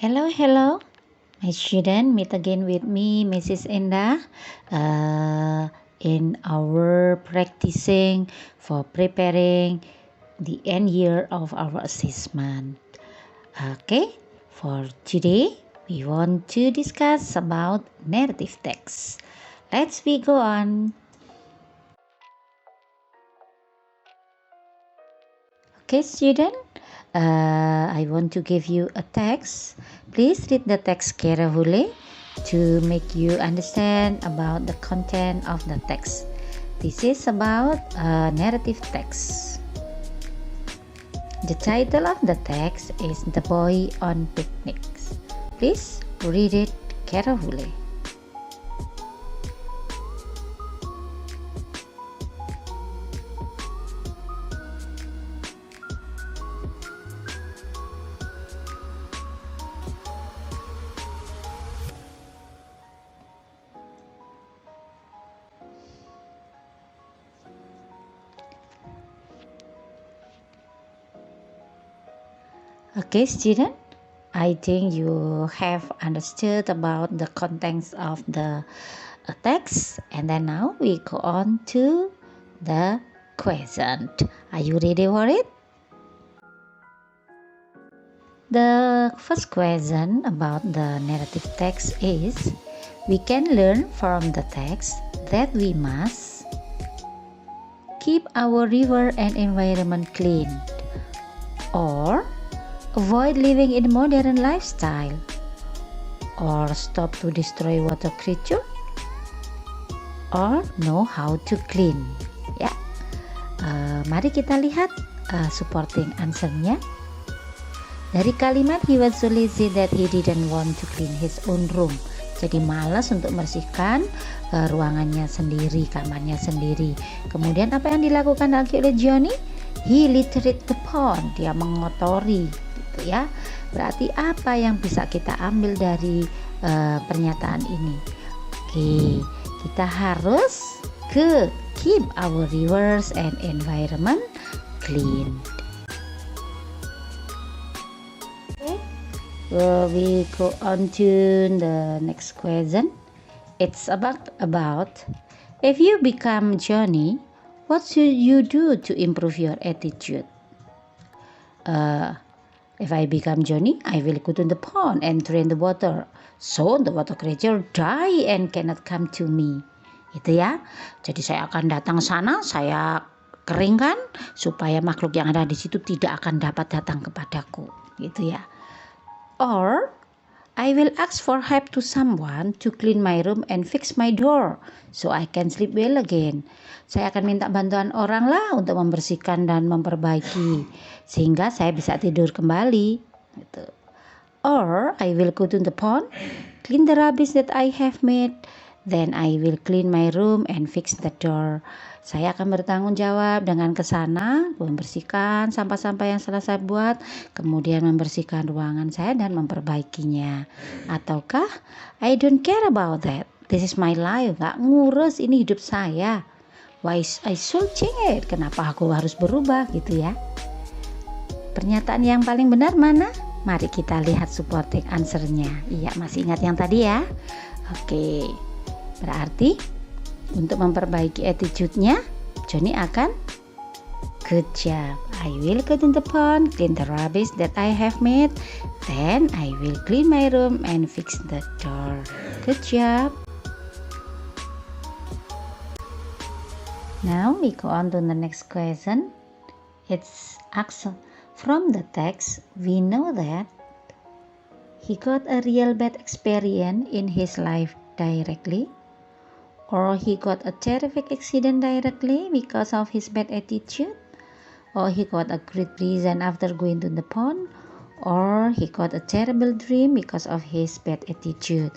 Hello, my student. Meet again with me, Mrs. Enda, in our practicing for preparing the end year of our assessment. Okay, for today, we want to discuss about narrative text. Let's go on. Okay, student. I want to give you a text. Please read the text carefully to make you understand about the content of the text. This is about narrative text. The title of the text is The Boy on Picnics. Please read it carefully. Okay, student, I think you have understood about the contents of the text, and then now we go on to the question. Are you ready for it? The first question about the narrative text is, we can learn from the text that we must keep our river and environment clean, or avoid living in modern lifestyle, or stop to destroy water creature, or know how to clean. Ya, mari kita lihat supporting answer-nya. Dari kalimat he was so lazy that he didn't want to clean his own room. Jadi malas untuk membersihkan ruangannya sendiri, kamarnya sendiri. Kemudian apa yang dilakukan lagi oleh Johnny? He littered the pond. Dia mengotori, gitu ya. Berarti apa yang bisa kita ambil dari pernyataan ini? Oke, kita harus keep our rivers and environment clean. We go on to the next question. It's about if you become Johnny, what should you do to improve your attitude? If I become Johnny, I will go to the pond and drain the water, so the water creature die and cannot come to me. Itu ya. Jadi saya akan datang sana, saya keringkan supaya makhluk yang ada di situ tidak akan dapat datang kepadaku. Gitu ya. Or I will ask for help to someone to clean my room and fix my door so I can sleep well again. Saya akan minta bantuan orang lah untuk membersihkan dan memperbaiki sehingga saya bisa tidur kembali. Gitu. Or I will go to the pond, clean the rubbish that I have made, then I will clean my room and fix the door. Saya akan bertanggung jawab dengan kesana, membersihkan sampah-sampah yang telah saya buat, kemudian membersihkan ruangan saya dan memperbaikinya. Ataukah I don't care about that, this is my life, gak ngurus, ini hidup saya. Why I should change it, kenapa aku harus berubah, gitu ya. Pernyataan yang paling benar mana? Mari kita lihat supporting answer-nya. Iya, masih ingat yang tadi ya? Oke, berarti untuk memperbaiki attitude-nya, Johnny akan good job. I will go to the pond, clean the rubbish that I have made, then I will clean my room and fix the door. Good job. Now we go on to the next question. It's Axel. From the text, we know that he got a real bad experience in his life directly, or he got a terrific accident directly because of his bad attitude, or he got a great present after going to the pond, or he got a terrible dream because of his bad attitude.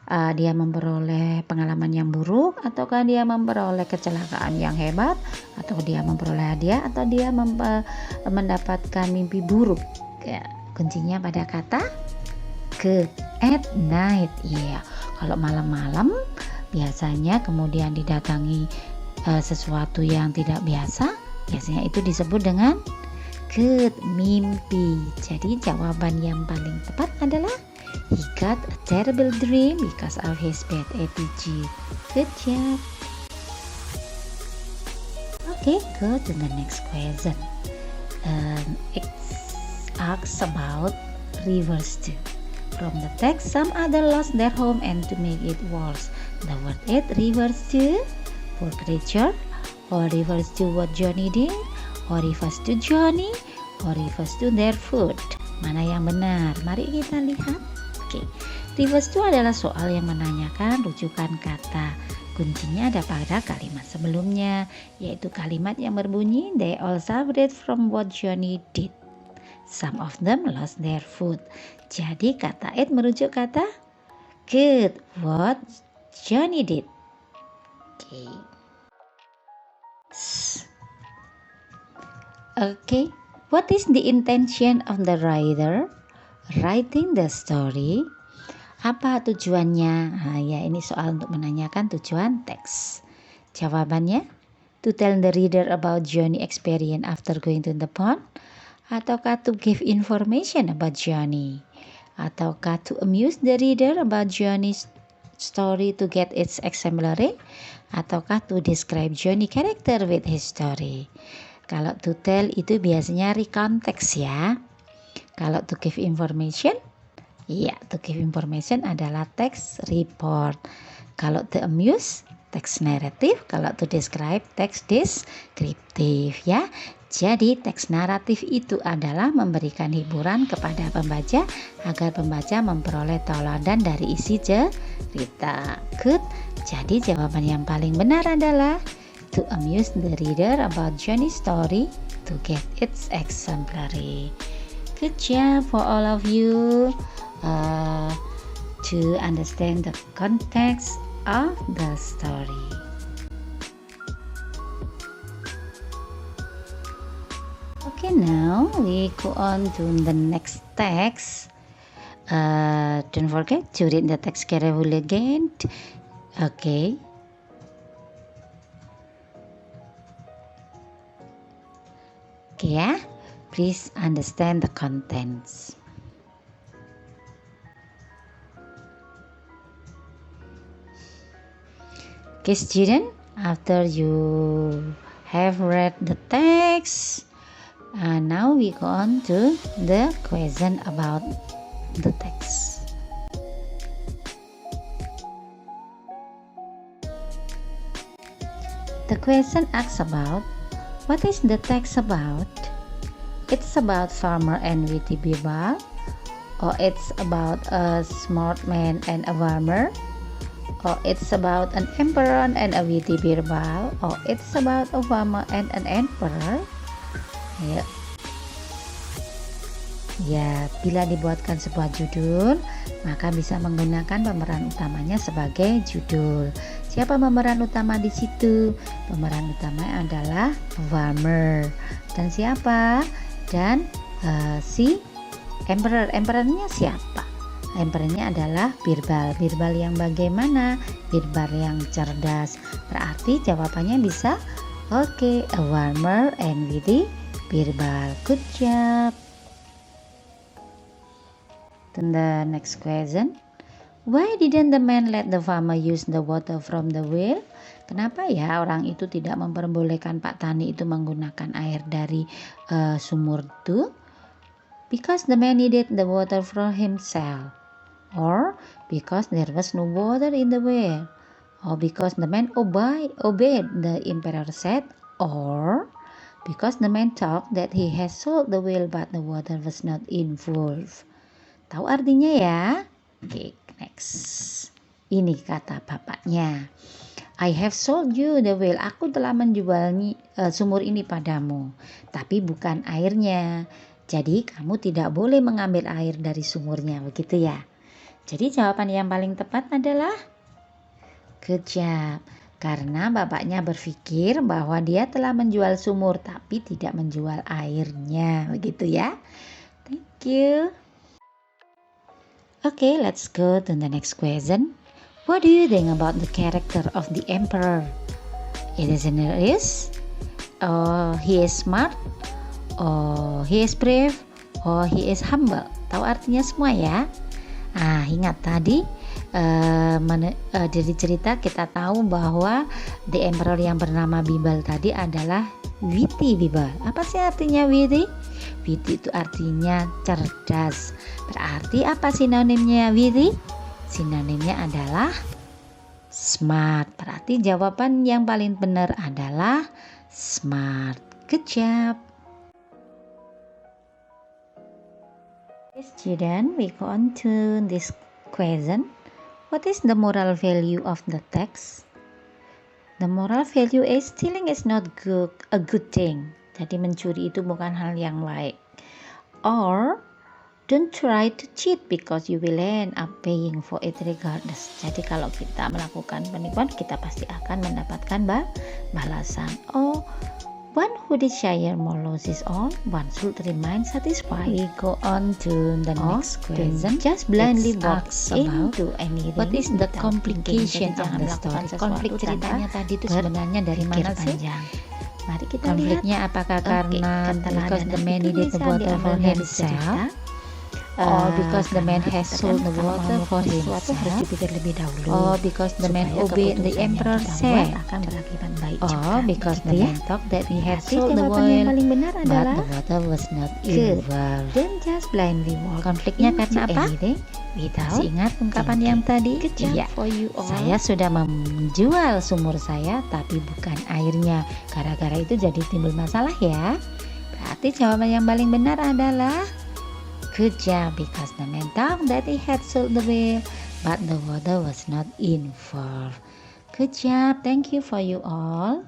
Dia memperoleh pengalaman yang buruk, ataukah dia memperoleh kecelakaan yang hebat, atau dia memperoleh hadiah, atau dia mendapatkan mimpi buruk. Ya, kuncinya pada kata ke at night. Iya, kalau malam-malam biasanya kemudian didatangi sesuatu yang tidak biasa, biasanya itu disebut dengan Good, mimpi. Jadi jawaban yang paling tepat adalah he got a terrible dream because of his bad attitude. Good job. Okay, go to the next question. It asks about rivers too. From the text, some other lost their home and to make it worse, the word it refers to poor creature, or refers to what Johnny did, or refers to Johnny, or refers to their food. Mana yang benar? Mari kita lihat. Oke, refers to adalah soal yang menanyakan rujukan kata. Kuncinya ada pada kalimat sebelumnya, yaitu kalimat yang berbunyi they all suffered from what Johnny did. Some of them lost their food. Jadi kata it merujuk kata good, what Johnny did. Okay, what is the intention of the writer writing the story? Apa tujuannya? Ya ini soal untuk menanyakan tujuan teks. Jawabannya, to tell the reader about Johnny experience after going to the pond, ataukah to give information about Johnny, ataukah to amuse the reader about Johnny's story to get its exemplary, ataukah to describe Johnny character with his story. Kalau to tell itu biasanya recount teks ya. Kalau to give information, ya to give information adalah teks report. Kalau to amuse, teks naratif. Kalau to describe, teks deskriptif ya. Jadi teks naratif itu adalah memberikan hiburan kepada pembaca agar pembaca memperoleh tauladan dari isi cerita. Good. Jadi jawaban yang paling benar adalah to amuse the reader about Johnny's story to get its exemplary. Good job for all of you to understand the context of the story. Okay, now we go on to the next text. Don't forget to read the text carefully again. Okay. Okay, ya. Please understand the contents. Okay, student, after you have read the text, now we go on to the question about the text. The question asks about, what is the text about? It's about farmer and witty Birbal, or it's about a smart man and a farmer, or it's about an emperor and a witty Birbal, or it's about a farmer and an emperor. Ya, bila dibuatkan sebuah judul, maka bisa menggunakan pemeran utamanya sebagai judul. Siapa pemeran utama di situ? Pemeran utama adalah farmer. Dan siapa? Dan si emperor. Emperornya siapa? Emperornya adalah Birbal. Birbal yang bagaimana? Birbal yang cerdas. Berarti jawabannya bisa okay, a farmer and witty Birbal. Good job. Then the next question. Why didn't the man let the farmer use the water from the well? Kenapa ya orang itu tidak memperbolehkan Pak Tani itu menggunakan air dari sumur itu? Because the man needed the water for himself, or because there was no water in the well, or because the man obeyed the emperor said, or because the man thought that he has sold the well but the water was not involved. Tahu artinya ya? Oke, next. Ini kata bapaknya. I have sold you the well. Aku telah menjual sumur ini padamu, tapi bukan airnya. Jadi kamu tidak boleh mengambil air dari sumurnya, begitu ya. Jadi jawaban yang paling tepat adalah good job. Karena bapaknya berpikir bahwa dia telah menjual sumur tapi tidak menjual airnya, begitu ya. Thank you. Okay, let's go to the next question. What do you think about the character of the emperor? He is smart, Oh, he is brave. Oh, he is humble. Tahu artinya semua ya? Ingat tadi dari cerita kita tahu bahwa the emperor yang bernama Bibal tadi adalah witty Bibal. Apa sih artinya witty? Witty itu artinya cerdas. Berarti apa sinonimnya witty? Sinonimnya adalah smart. Berarti jawaban yang paling benar adalah smart. Good job. Student, we go on to this question. What is the moral value of the text? The moral value is stealing is not a good thing. Jadi mencuri itu bukan hal yang baik. Or don't try to cheat because you will end up paying for it regardless. Jadi kalau kita melakukan penipuan, kita pasti akan mendapatkan balasan. One who desire more losses on, one should remain satisfied. We go on to the next question. Just blindly walk into anything. What is the complication of the story? Konflik ceritanya tadi itu sebenarnya dari mana sih? Mari kita konfliknya lihat. Apakah karena because the man needed the water for himself? Or because the man has sold the water for himself? Harus dipikir lebih dahulu. Because the man obeyed the emperor said. Akan berakibat baik. Because the man thought that he had sold the water. Yang paling benar adalah but the water was not involved. Then just blindly walk. Konfliknya karena apa? Masih ingat ungkapan yang tadi? Iya. Saya sudah menjual sumur saya, tapi bukan airnya. Gara-gara itu jadi timbul masalah ya. Berarti jawaban yang paling benar adalah good job, because the man thought that he had sold the well, but the water was not involved. Good job, thank you for you all.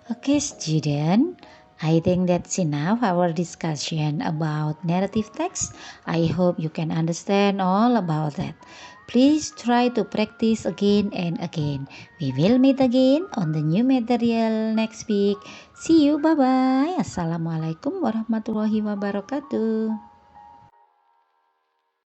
Okay, student, I think that's enough our discussion about narrative text. I hope you can understand all about that. Please try to practice again and again. We will meet again on the new material next week. See you, bye-bye. Assalamualaikum warahmatullahi wabarakatuh.